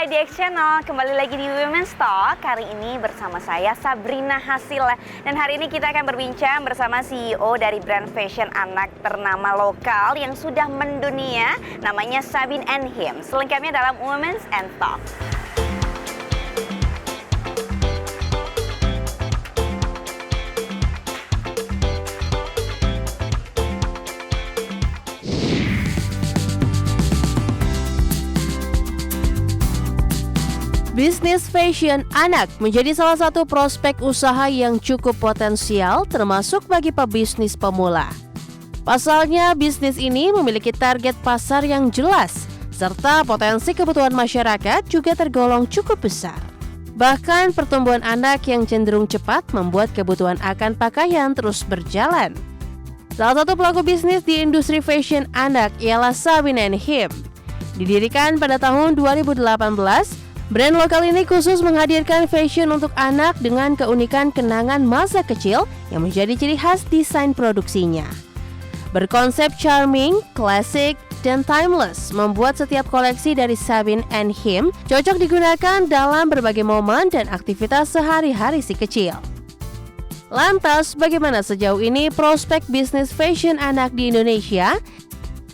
Hai DX Channel, kembali lagi di Women's Talk. Hari ini bersama saya Sabrina Hasila. Dan hari ini kita akan berbincang bersama CEO dari brand fashion anak ternama lokal yang sudah mendunia, namanya Sabine and Him. Selengkapnya dalam Women's and Talk. Bisnis fashion anak menjadi salah satu prospek usaha yang cukup potensial termasuk bagi pebisnis pemula. Pasalnya, bisnis ini memiliki target pasar yang jelas, serta potensi kebutuhan masyarakat juga tergolong cukup besar. Bahkan pertumbuhan anak yang cenderung cepat membuat kebutuhan akan pakaian terus berjalan. Salah satu pelaku bisnis di industri fashion anak ialah Sabine and Him. Didirikan pada tahun 2018, brand lokal ini khusus menghadirkan fashion untuk anak dengan keunikan kenangan masa kecil yang menjadi ciri khas desain produksinya. Berkonsep charming, classic, dan timeless membuat setiap koleksi dari Sabine and Him cocok digunakan dalam berbagai momen dan aktivitas sehari-hari si kecil. Lantas, bagaimana sejauh ini prospek bisnis fashion anak di Indonesia?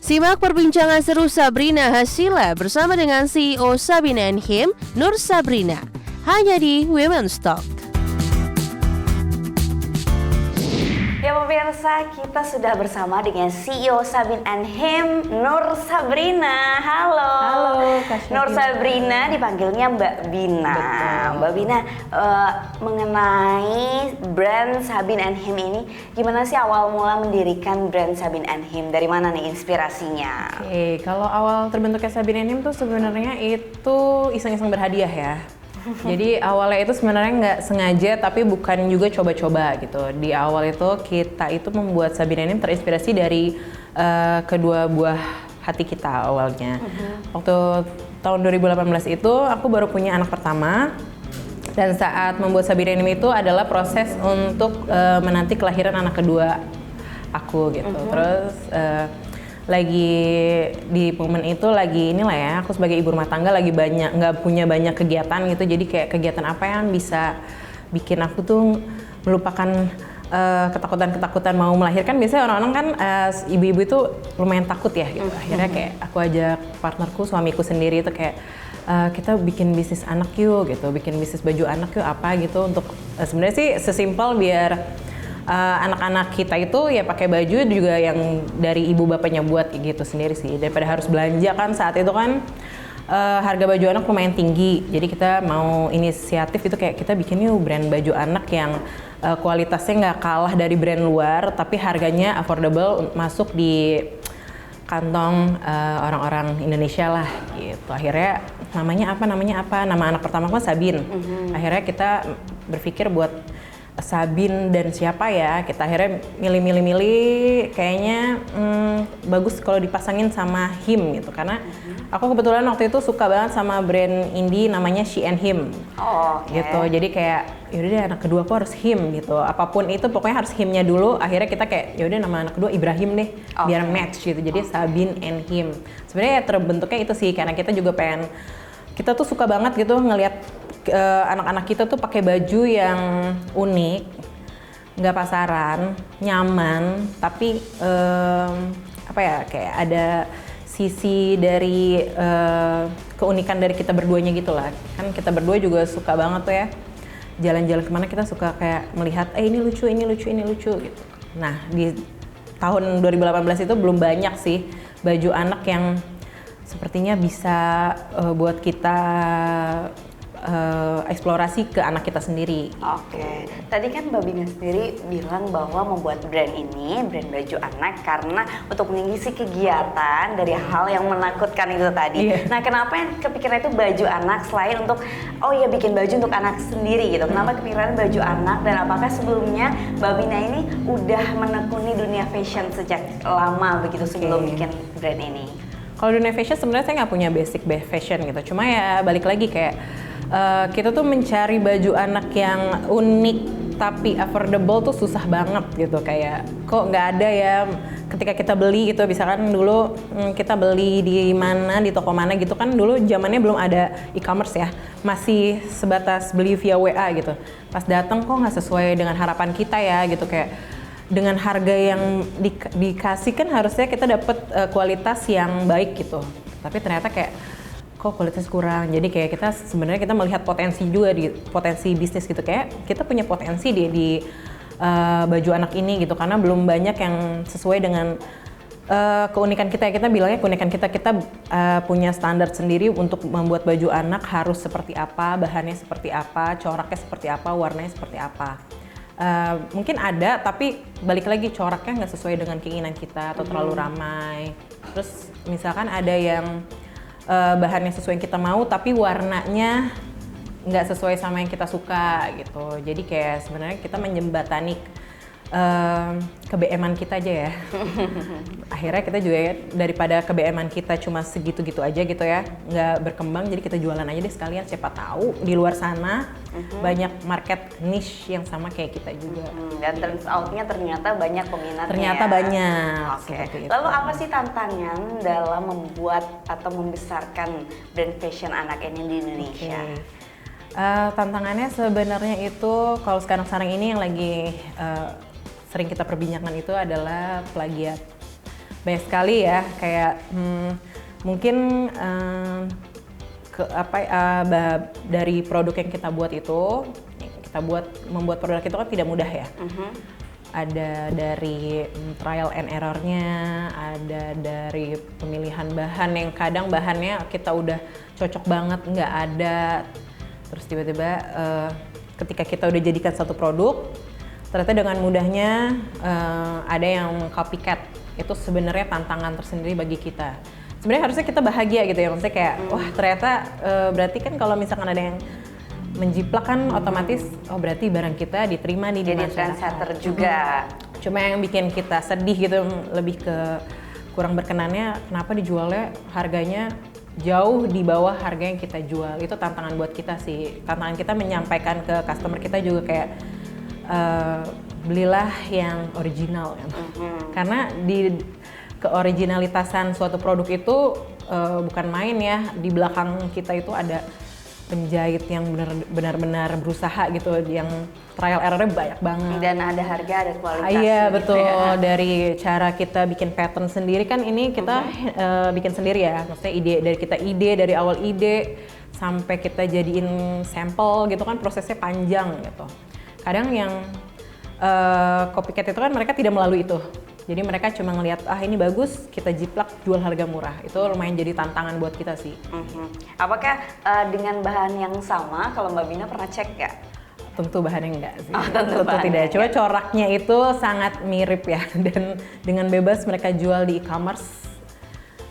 Simak perbincangan seru Sabrina Hasila bersama dengan CEO Sabine and Him, Nur Sabrina, hanya di Women's Talk. Ya pemirsa, kita sudah bersama dengan CEO Sabine and Him, Nur Sabrina. Halo. Halo, Kak Syakira. Nur Sabrina dipanggilnya Mbak Bina. Betul. Mbak Bina, mengenai brand Sabine and Him ini, gimana sih awal mula mendirikan brand Sabine and Him? Dari mana nih inspirasinya? Oke, kalau awal terbentuknya Sabine and Him tuh sebenarnya itu iseng-iseng berhadiah ya. Jadi awalnya itu sebenarnya nggak sengaja, tapi bukan juga coba-coba gitu. Di awal itu kita itu membuat Sabine and Him terinspirasi dari kedua buah hati kita awalnya. Waktu tahun 2018 itu aku baru punya anak pertama. Dan saat membuat Sabine and Him itu adalah proses untuk menanti kelahiran anak kedua aku gitu. Terus lagi di momen itu lagi inilah ya, aku sebagai ibu rumah tangga lagi nggak punya banyak kegiatan gitu. Jadi kayak kegiatan apa yang bisa bikin aku tuh melupakan ketakutan mau melahirkan. Biasanya orang-orang kan ibu-ibu itu lumayan takut ya gitu. Akhirnya kayak aku ajak partnerku, suamiku sendiri itu kayak kita bikin bisnis anak yuk gitu, bikin bisnis baju anak yuk apa gitu, untuk sebenarnya sih sesimpel biar anak-anak kita itu ya pakai baju juga yang dari ibu bapaknya buat gitu sendiri sih, daripada harus belanja kan. Saat itu kan harga baju anak lumayan tinggi, jadi kita mau inisiatif itu kayak kita bikin yuk brand baju anak yang kualitasnya nggak kalah dari brand luar tapi harganya affordable, masuk di kantong orang-orang Indonesia lah gitu. Akhirnya namanya apa? Nama anak pertama kan Sabine. Akhirnya kita berpikir buat Sabine dan siapa ya? Kita akhirnya milih kayaknya bagus kalau dipasangin sama Him gitu, karena aku kebetulan waktu itu suka banget sama brand indie namanya She and Him. Gitu. Jadi kayak yaudah deh, anak kedua aku harus Him gitu. Apapun itu pokoknya harus Himnya dulu. Akhirnya kita kayak yaudah nama anak kedua Ibrahim deh, biar match gitu. Jadi Sabine and Him. Sebenarnya ya terbentuknya itu sih karena kita juga pengen, kita tuh suka banget gitu ngelihat anak-anak kita tuh pakai baju yang unik, nggak pasaran, nyaman, tapi apa ya, kayak ada sisi dari keunikan dari kita berduanya gitu lah. Kan kita berdua juga suka banget tuh ya jalan-jalan kemana kita suka kayak melihat ini lucu gitu. Nah di tahun 2018 itu belum banyak sih baju anak yang sepertinya bisa buat kita eksplorasi ke anak kita sendiri. Oke. Tadi kan Mbak Bina sendiri bilang bahwa membuat brand ini, brand baju anak, karena untuk mengisi kegiatan dari hal yang menakutkan itu tadi. Nah, kenapa yang kepikiran itu baju anak selain untuk bikin baju untuk anak sendiri gitu? Kenapa kepikiran baju anak, dan apakah sebelumnya Mbak Bina ini udah menekuni dunia fashion sejak lama begitu sebelum bikin brand ini? Kalau dunia fashion sebenarnya saya nggak punya basic fashion gitu. Cuma ya balik lagi kayak kita tuh mencari baju anak yang unik tapi affordable tuh susah banget gitu. Kayak kok nggak ada ya ketika kita beli gitu, misalkan dulu kita beli di mana, di toko mana gitu kan, dulu zamannya belum ada e-commerce ya, masih sebatas beli via WA gitu. Pas datang kok nggak sesuai dengan harapan kita ya gitu, kayak dengan harga yang dikasih kan harusnya kita dapat kualitas yang baik gitu, tapi ternyata kayak kok kualitas kurang. Jadi kayak kita sebenarnya kita melihat potensi juga di potensi bisnis gitu, kayak kita punya potensi di baju anak ini gitu, karena belum banyak yang sesuai dengan keunikan kita. Kita bilangnya keunikan kita punya standar sendiri untuk membuat baju anak, harus seperti apa, bahannya seperti apa, coraknya seperti apa, warnanya seperti apa. Mungkin ada, tapi balik lagi coraknya nggak sesuai dengan keinginan kita atau terlalu ramai. Terus misalkan ada yang bahannya sesuai yang kita mau tapi warnanya nggak sesuai sama yang kita suka gitu. Jadi kayak sebenarnya kita menjembatani ke-BM-an kita aja ya. Akhirnya kita juga ya, daripada ke-BM-an kita cuma segitu-gitu aja gitu ya, nggak berkembang, jadi kita jualan aja deh sekalian. Siapa tahu di luar sana banyak market niche yang sama kayak kita juga. Dan turns out-nya ternyata banyak peminatnya. Ternyata banyak. Oke. Lalu apa sih tantangan dalam membuat atau membesarkan brand fashion anak ini di Indonesia? Tantangannya sebenarnya itu kalau sekarang ini yang lagi sering kita perbincangkan itu adalah plagiat. Banyak sekali ya, kayak mungkin dari produk yang kita buat itu, membuat produk itu kan tidak mudah ya. Ada dari trial and error-nya, ada dari pemilihan bahan yang kadang bahannya kita udah cocok banget nggak ada, terus tiba-tiba ketika kita udah jadikan satu produk, ternyata dengan mudahnya ada yang copycat. Itu sebenarnya tantangan tersendiri bagi kita. Sebenarnya harusnya kita bahagia gitu ya, maksudnya kayak wah ternyata berarti kan kalau misalkan ada yang menjiplak kan otomatis berarti barang kita diterima nih di masyarakat. Jadi trendsetter juga. Cuma yang bikin kita sedih gitu, lebih ke kurang berkenannya kenapa dijualnya harganya jauh di bawah harga yang kita jual. Itu tantangan buat kita sih. Tantangan kita menyampaikan ke customer kita juga kayak belilah yang original ya. Karena di keoriginalitasan suatu produk itu bukan main ya. Di belakang kita itu ada penjahit yang benar-benar berusaha gitu, yang trial errornya banyak banget. Dan ada harga, ada kualitas. Iya betul, gitu ya. Dari cara kita bikin pattern sendiri kan ini kita bikin sendiri ya. Maksudnya dari awal ide sampai kita jadiin sampel gitu kan prosesnya panjang gitu. Kadang yang copycat itu kan mereka tidak melalui itu. Jadi mereka cuma ngelihat ini bagus, kita jiplak jual harga murah. Itu lumayan jadi tantangan buat kita sih. Apakah dengan bahan yang sama, kalau Mbak Bina pernah cek nggak? Tentu bahannya enggak sih. Tentu tidak. Coba coraknya itu sangat mirip ya, dan dengan bebas mereka jual di e-commerce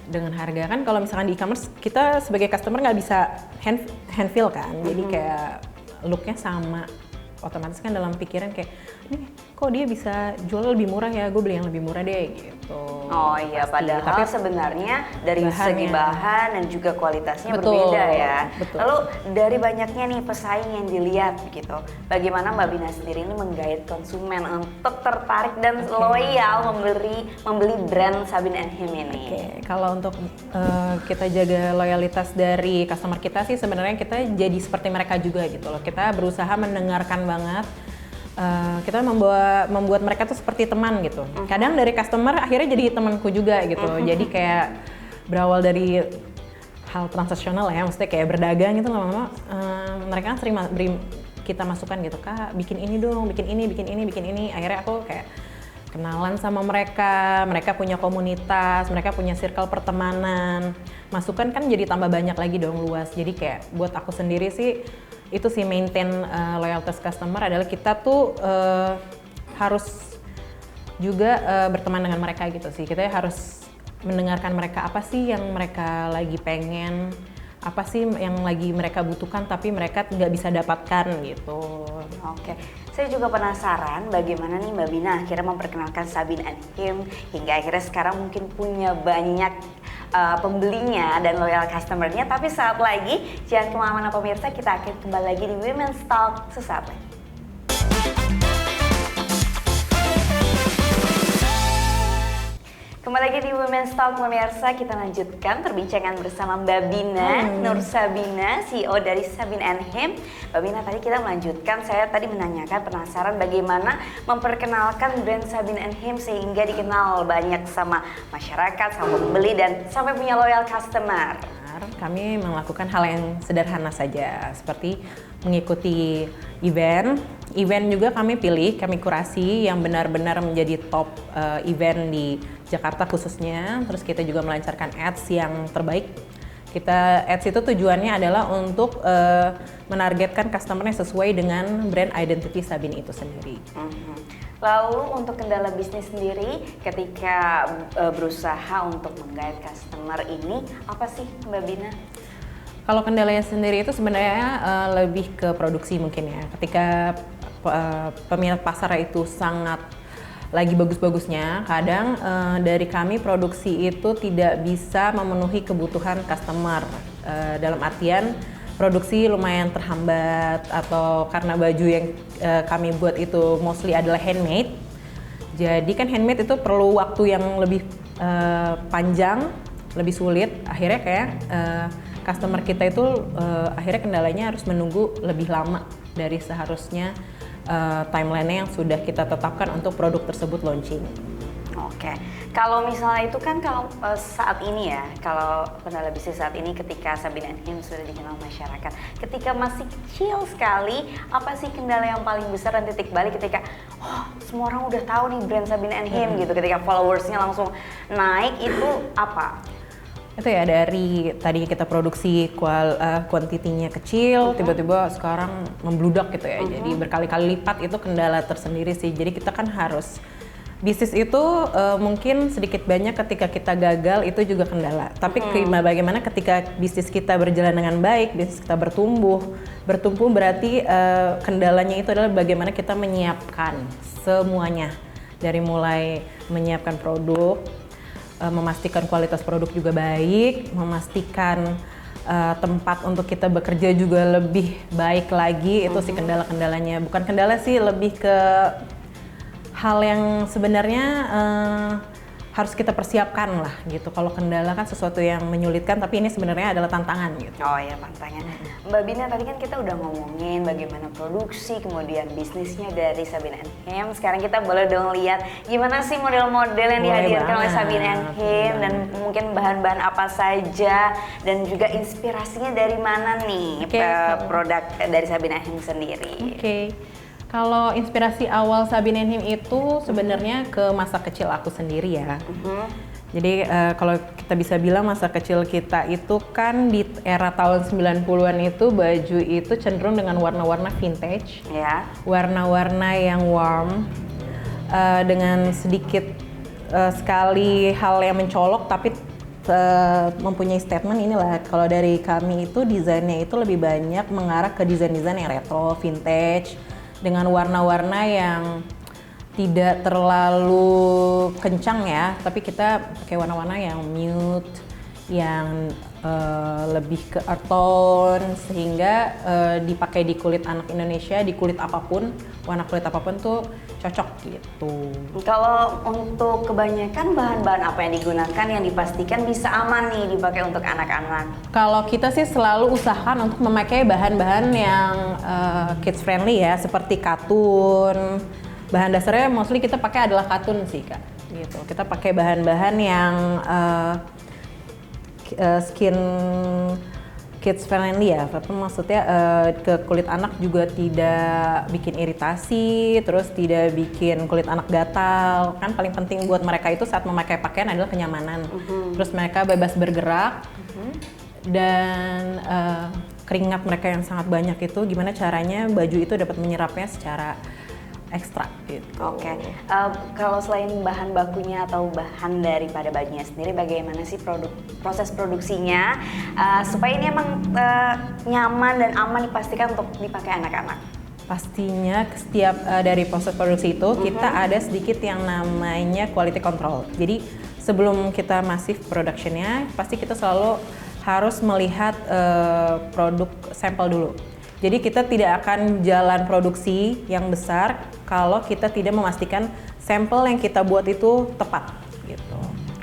dengan harga. Kan kalau misalkan di e-commerce kita sebagai customer nggak bisa hand feel kan, jadi kayak looknya sama. Otomatis kan dalam pikiran kayak, nih kok dia bisa jual lebih murah ya, gue beli yang lebih murah deh gitu. Oh iya, padahal tapi sebenarnya dari segi bahan dan juga kualitasnya berbeda ya. Betul. Lalu dari banyaknya nih pesaing yang dilihat gitu, bagaimana Mbak Bina sendiri ini menggait konsumen untuk tertarik dan loyal membeli brand Sabin & Him ini? Kalau untuk kita jaga loyalitas dari customer kita sih sebenarnya kita jadi seperti mereka juga gitu loh. Kita berusaha mendengarkan banget. Kita membuat mereka tuh seperti teman gitu. Kadang dari customer akhirnya jadi temanku juga gitu. Jadi kayak berawal dari hal transaksional ya, maksudnya kayak berdagang gitu lama-lama mereka kan sering beri kita masukan gitu, Kak bikin ini dong, bikin ini. Akhirnya aku kayak kenalan sama mereka punya komunitas, mereka punya circle pertemanan. Masukan kan jadi tambah banyak lagi dong, luas. Jadi kayak buat aku sendiri sih itu sih maintain loyalitas customer adalah kita tuh harus juga berteman dengan mereka gitu sih. Kita harus mendengarkan mereka, apa sih yang mereka lagi pengen, apa sih yang lagi mereka butuhkan tapi mereka nggak bisa dapatkan gitu. Oke, saya juga penasaran bagaimana nih Mbak Bina akhirnya memperkenalkan Sabin & Him hingga akhirnya sekarang mungkin punya banyak pembelinya dan loyal customernya. Tapi saat lagi, jangan kemana-mana pemirsa, kita akan kembali lagi di Women's Talk sesaat lagi. Kembali lagi di Women's Talk pemirsa, kita lanjutkan perbincangan bersama Mbak Bina Nur Sabina, CEO dari Sabin & Him. Mbak Bina, tadi kita melanjutkan, saya tadi menanyakan penasaran bagaimana memperkenalkan brand Sabin & Him sehingga dikenal banyak sama masyarakat, sama pembeli dan sampai punya loyal customer. Kami melakukan hal yang sederhana saja, seperti mengikuti event juga kami pilih, kami kurasi yang benar-benar menjadi top event di Jakarta khususnya. Terus kita juga melancarkan ads yang terbaik. Ads itu tujuannya adalah untuk menargetkan customer-nya sesuai dengan brand identity Sabin itu sendiri. Lalu untuk kendala bisnis sendiri ketika berusaha untuk menggait customer ini apa sih Mbak Bina? Kalau kendalanya sendiri itu sebenarnya lebih ke produksi mungkin ya. Ketika peminat pasar itu sangat lagi bagus-bagusnya, kadang dari kami produksi itu tidak bisa memenuhi kebutuhan customer. Dalam artian produksi lumayan terhambat, atau karena baju yang kami buat itu mostly adalah handmade. Jadi kan handmade itu perlu waktu yang lebih panjang, lebih sulit. Akhirnya kayak customer kita itu akhirnya kendalanya harus menunggu lebih lama dari seharusnya timeline yang sudah kita tetapkan untuk produk tersebut launching. Oke, kalau misalnya itu kan kalau saat ini ya, kalau kendala bisnis saat ini ketika Sabin & Him sudah dikenal masyarakat, ketika masih kecil sekali, apa sih kendala yang paling besar dan titik balik ketika semua orang udah tahu nih brand Sabin & Him gitu, ketika followersnya langsung naik, itu apa? Itu ya dari tadinya kita produksi kuantitinya kecil, tiba-tiba sekarang membludak gitu ya. Jadi berkali-kali lipat, itu kendala tersendiri sih. Jadi kita kan harus bisnis itu mungkin sedikit banyak ketika kita gagal itu juga kendala. Tapi bagaimana ketika bisnis kita berjalan dengan baik, bisnis kita bertumbuh berarti kendalanya itu adalah bagaimana kita menyiapkan semuanya. Dari mulai menyiapkan produk, memastikan kualitas produk juga baik, memastikan tempat untuk kita bekerja juga lebih baik lagi. Itu sih kendala-kendalanya. Bukan kendala sih, lebih ke hal yang sebenarnya harus kita persiapkan lah gitu. Kalau kendala kan sesuatu yang menyulitkan, tapi ini sebenarnya adalah tantangan gitu. Oh iya, tantangan. Mbak Bina, tadi kan kita udah ngomongin bagaimana produksi, kemudian bisnisnya dari Sabin & Him. Sekarang kita boleh dong lihat gimana sih model-model yang dihadirkan oleh Sabin & Him, dan mungkin bahan-bahan apa saja, dan juga inspirasinya dari mana nih produk dari Sabin & Him sendiri. Kalau inspirasi awal Sabin & Him itu sebenarnya ke masa kecil aku sendiri ya. Jadi kalau kita bisa bilang masa kecil kita itu kan di era tahun 90-an itu baju itu cenderung dengan warna-warna vintage. Warna-warna yang warm, dengan sedikit sekali hal yang mencolok tapi mempunyai statement. Inilah kalau dari kami itu desainnya itu lebih banyak mengarah ke desain-desain yang retro, vintage, dengan warna-warna yang tidak terlalu kencang ya, tapi kita pakai warna-warna yang mute, yang lebih ke earth tone, sehingga dipakai di kulit anak Indonesia, di kulit apapun, warna kulit apapun tuh cocok gitu. Kalau untuk kebanyakan bahan-bahan apa yang digunakan yang dipastikan bisa aman nih dipakai untuk anak-anak? Kalau kita sih selalu usahakan untuk memakai bahan-bahan yang kids friendly ya, seperti katun. Bahan dasarnya mostly kita pakai adalah katun sih Kak. Gitu. Kita pakai bahan-bahan yang skin kids friendly ya, tapi maksudnya ke kulit anak juga tidak bikin iritasi, terus tidak bikin kulit anak gatal. Kan paling penting buat mereka itu saat memakai pakaian adalah kenyamanan. Terus mereka bebas bergerak, dan keringat mereka yang sangat banyak itu gimana caranya baju itu dapat menyerapnya secara ekstra gitu. Kalau selain bahan bakunya atau bahan daripada bajunya sendiri, bagaimana sih proses produksinya supaya ini emang nyaman dan aman dipastikan untuk dipakai anak-anak? Pastinya setiap dari proses produksi itu kita ada sedikit yang namanya quality control. Jadi sebelum kita masif productionnya, pasti kita selalu harus melihat produk sampel dulu. Jadi kita tidak akan jalan produksi yang besar kalau kita tidak memastikan sampel yang kita buat itu tepat gitu.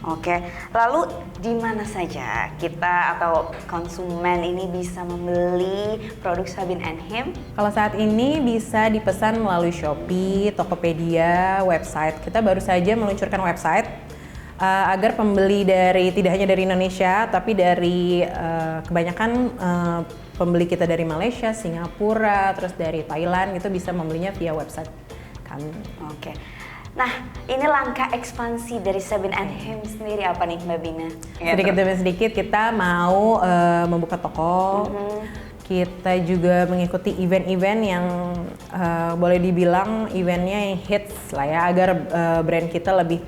Oke, lalu di mana saja kita atau konsumen ini bisa membeli produk Sabin and Him? Kalau saat ini bisa dipesan melalui Shopee, Tokopedia, website. Kita baru saja meluncurkan website agar pembeli tidak hanya dari Indonesia, tapi dari kebanyakan pembeli kita dari Malaysia, Singapura, terus dari Thailand itu bisa membelinya via website kami. Oke. Nah, ini langkah ekspansi dari Sabin and Him sendiri apa nih Mbak Bina? Sedikit demi sedikit kita mau membuka toko. Kita juga mengikuti event-event yang boleh dibilang eventnya yang hits lah ya, agar brand kita lebih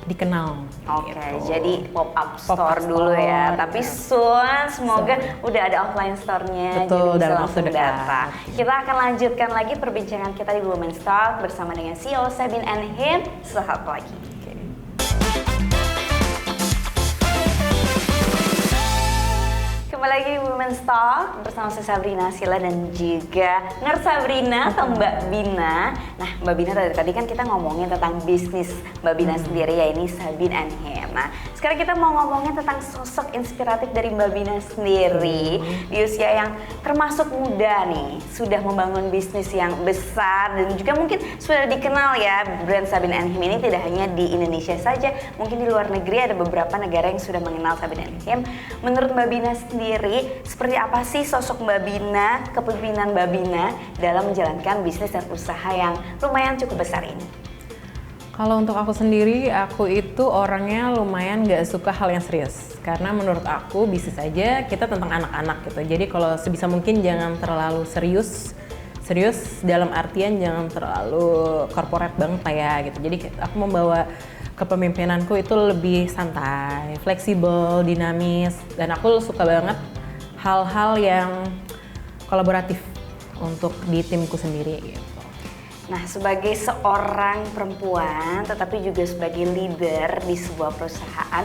dikenal. Oke, gitu. jadi pop-up store dulu ya. Tapi soon semoga udah ada offline store-nya, Betul, jadi bisa dalam langsung waktu dekat. datang. Kita akan lanjutkan lagi perbincangan kita di Women's Talk bersama dengan CEO Sabin and Him sesaat lagi. Kembali lagi di Women's Talk bersama saya Sabrina Sila dan juga Nur Sabrina atau Mbak Bina. Nah, Mbak Bina tadi kan kita ngomongin tentang bisnis Mbak Bina sendiri, ya ini Sabin and Him. Nah, sekarang kita mau ngomongin tentang sosok inspiratif dari Mbak Bina sendiri di usia yang termasuk muda nih, sudah membangun bisnis yang besar dan juga mungkin sudah dikenal ya. Brand Sabin and Him ini tidak hanya di Indonesia saja, mungkin di luar negeri ada beberapa negara yang sudah mengenal Sabin and Him. Menurut Mbak Bina sendiri, seperti apa sih sosok Mbak Bina, kepemimpinan Mbak Bina dalam menjalankan bisnis dan usaha yang lumayan cukup besar ini? Kalau untuk aku sendiri, aku itu orangnya lumayan gak suka hal yang serius. Karena menurut aku bisnis aja kita tentang anak-anak gitu. Jadi kalau sebisa mungkin jangan terlalu serius. Serius dalam artian jangan terlalu corporate banget lah ya gitu. Jadi aku membawa kepemimpinanku itu lebih santai, fleksibel, dinamis. Dan aku suka banget hal-hal yang kolaboratif untuk di timku sendiri gitu. Nah, sebagai seorang perempuan, tetapi juga sebagai leader di sebuah perusahaan,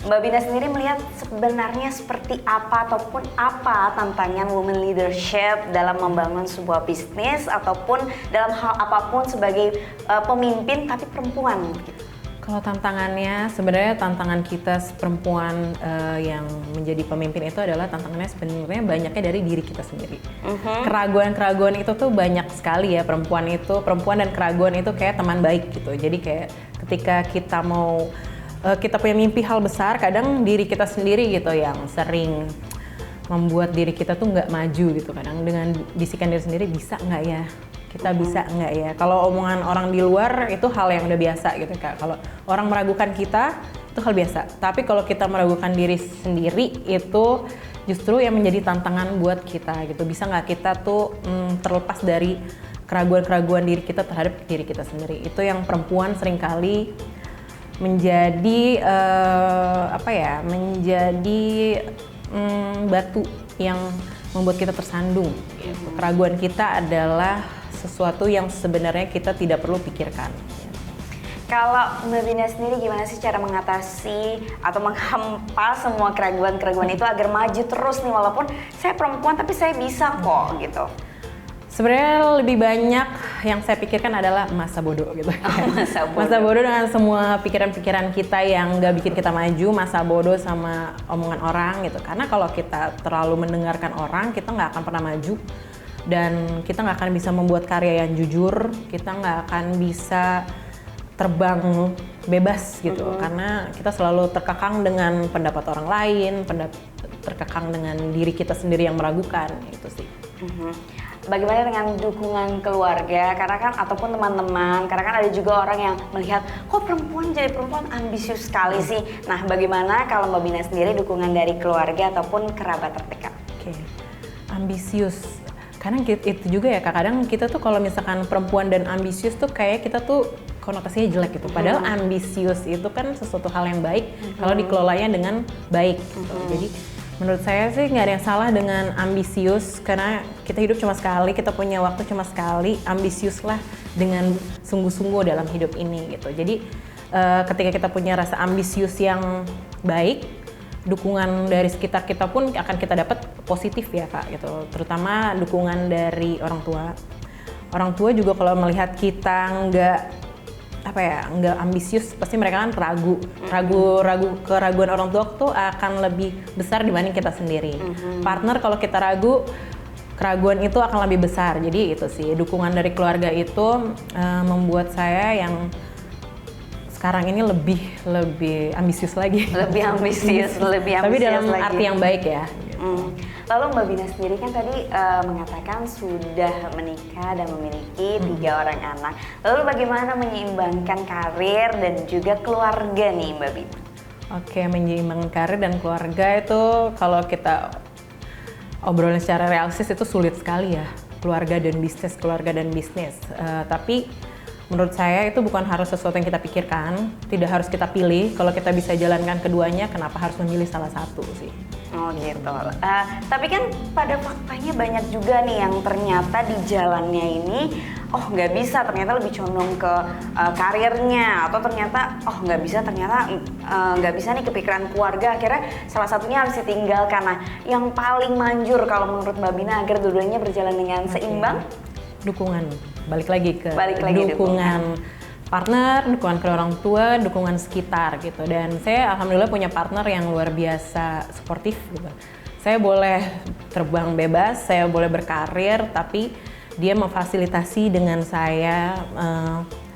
Mbak Bina sendiri melihat sebenarnya seperti apa ataupun apa tantangan women leadership dalam membangun sebuah bisnis ataupun dalam hal apapun sebagai pemimpin tapi perempuan gitu. Kalau tantangannya, sebenarnya tantangan kita perempuan yang menjadi pemimpin itu adalah tantangannya sebenarnya banyaknya dari diri kita sendiri. Keraguan-keraguan itu tuh banyak sekali ya, perempuan dan keraguan itu kayak teman baik gitu. Jadi kayak ketika kita mau, kita punya mimpi hal besar, kadang diri kita sendiri gitu yang sering membuat diri kita tuh nggak maju gitu. Kadang dengan bisikan diri sendiri, bisa nggak ya? Kita bisa nggak ya? Kalau omongan orang di luar itu hal yang udah biasa gitu Kak. Kalau orang meragukan kita itu hal biasa. Tapi kalau kita meragukan diri sendiri itu justru yang menjadi tantangan buat kita gitu. Bisa nggak kita tuh terlepas dari keraguan-keraguan diri kita terhadap diri kita sendiri. Itu yang perempuan seringkali menjadi menjadi batu yang membuat kita tersandung. Gitu. Keraguan kita adalah sesuatu yang sebenarnya kita tidak perlu pikirkan. Kalau Mbak Bina sendiri gimana sih cara mengatasi atau menghempas semua keraguan-keraguan itu agar maju terus nih, walaupun saya perempuan tapi saya bisa kok gitu? Sebenarnya lebih banyak yang saya pikirkan adalah masa bodoh gitu. Masa bodoh dengan semua pikiran-pikiran kita yang nggak bikin kita maju, masa bodoh sama omongan orang gitu. Karena kalau kita terlalu mendengarkan orang, kita nggak akan pernah maju. Dan kita nggak akan bisa membuat karya yang jujur, kita nggak akan bisa terbang bebas gitu, karena kita selalu terkekang dengan pendapat orang lain, terkekang dengan diri kita sendiri yang meragukan, itu sih. Bagaimana dengan dukungan keluarga, karena kan ataupun teman-teman, karena kan ada juga orang yang melihat kok perempuan jadi perempuan ambisius sekali sih. Nah, bagaimana kalau Mbak Bina sendiri dukungan dari keluarga ataupun kerabat terdekat? Oke, ambisius. Karena itu juga ya Kak, kadang kita tuh kalau misalkan perempuan dan ambisius tuh kayak kita tuh konotasinya jelek gitu. Padahal ambisius itu kan sesuatu hal yang baik kalau dikelolanya dengan baik gitu. Jadi menurut saya sih nggak ada yang salah dengan ambisius, karena kita hidup cuma sekali, kita punya waktu cuma sekali, ambisius lah dengan sungguh-sungguh dalam hidup ini gitu. Jadi ketika kita punya rasa ambisius yang baik, dukungan dari sekitar kita pun akan kita dapat positif ya Kak gitu, terutama dukungan dari orang tua. Orang tua juga kalau melihat kita nggak nggak ambisius, pasti mereka kan keraguan orang tua tuh akan lebih besar dibanding kita sendiri. Partner kalau kita ragu, keraguan itu akan lebih besar. Jadi itu sih, dukungan dari keluarga itu membuat saya yang sekarang ini lebih ambisius lagi. Lebih ambisius Tapi dalam lagi. arti yang baik ya. Lalu Mbak Bina sendiri kan tadi mengatakan sudah menikah dan memiliki 3 orang anak. Lalu bagaimana menyeimbangkan karir dan juga keluarga nih Mbak Bina? Oke, menyeimbangkan karir dan keluarga itu kalau kita obrolin secara realistis itu sulit sekali ya. Keluarga dan bisnis. Tapi menurut saya itu bukan harus sesuatu yang kita pikirkan, tidak harus kita pilih. Kalau kita bisa jalankan keduanya, kenapa harus memilih salah satu sih? Oh gitu. Tapi kan pada faktanya banyak juga nih yang ternyata di jalannya ini, nggak bisa, ternyata lebih condong ke karirnya, atau ternyata nggak bisa nih kepikiran keluarga, akhirnya salah satunya harus ditinggalkan. Nah, yang paling manjur kalau menurut Mbak Bina agar dua-duanya berjalan dengan seimbang? Dukungan, balik lagi dukungan partner, dukungan ke orang tua, dukungan sekitar gitu. Dan saya alhamdulillah punya partner yang luar biasa suportif gitu. Saya boleh terbang bebas, saya boleh berkarir, tapi dia memfasilitasi dengan saya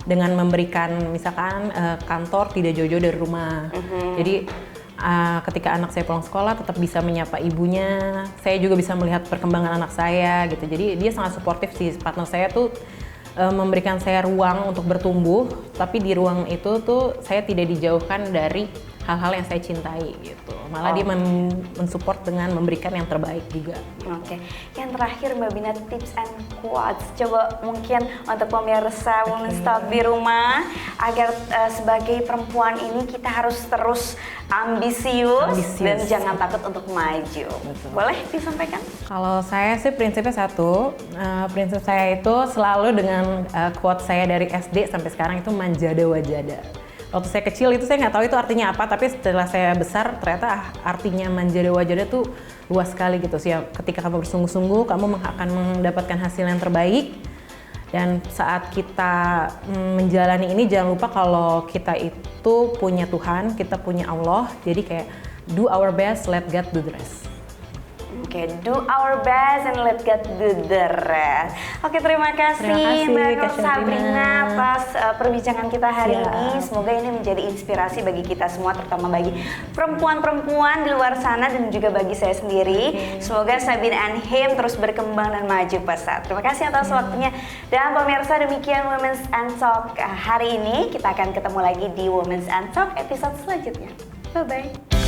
dengan memberikan misalkan kantor tidak jauh-jauh dari rumah. Jadi ketika anak saya pulang sekolah tetap bisa menyapa ibunya, saya juga bisa melihat perkembangan anak saya gitu. Jadi dia sangat suportif sih, partner saya tuh memberikan saya ruang untuk bertumbuh, tapi di ruang itu tuh saya tidak dijauhkan dari hal-hal yang saya cintai gitu. Malah dia mensupport dengan memberikan yang terbaik juga. Oke. Yang terakhir Mbak Bina, tips and quotes. Coba mungkin untuk pemirsa Women's Talk di rumah, agar sebagai perempuan ini kita harus terus ambisius dan jangan takut untuk maju. Betul. Boleh disampaikan? Kalau saya sih prinsipnya satu, prinsip saya itu selalu dengan quote saya dari SD sampai sekarang itu manjada wajada. Waktu saya kecil itu saya nggak tahu itu artinya apa, tapi setelah saya besar ternyata artinya manjada wajada tuh luas sekali gitu sih. Ketika kamu bersungguh-sungguh, kamu akan mendapatkan hasil yang terbaik. Dan saat kita menjalani ini jangan lupa kalau kita itu punya Tuhan, kita punya Allah. Jadi kayak do our best, let God do the rest. Oke, do our best and let God do the rest. Oke, terima kasih Mbak Nur Sabrina atas perbincangan kita hari ini. Semoga ini menjadi inspirasi bagi kita semua, terutama bagi perempuan-perempuan di luar sana dan juga bagi saya sendiri. Semoga Sabine and Him terus berkembang dan maju pesat. Terima kasih atas waktunya. Dan pemirsa, demikian Women's and Talk hari ini. Kita akan ketemu lagi di Women's and Talk episode selanjutnya. Bye-bye.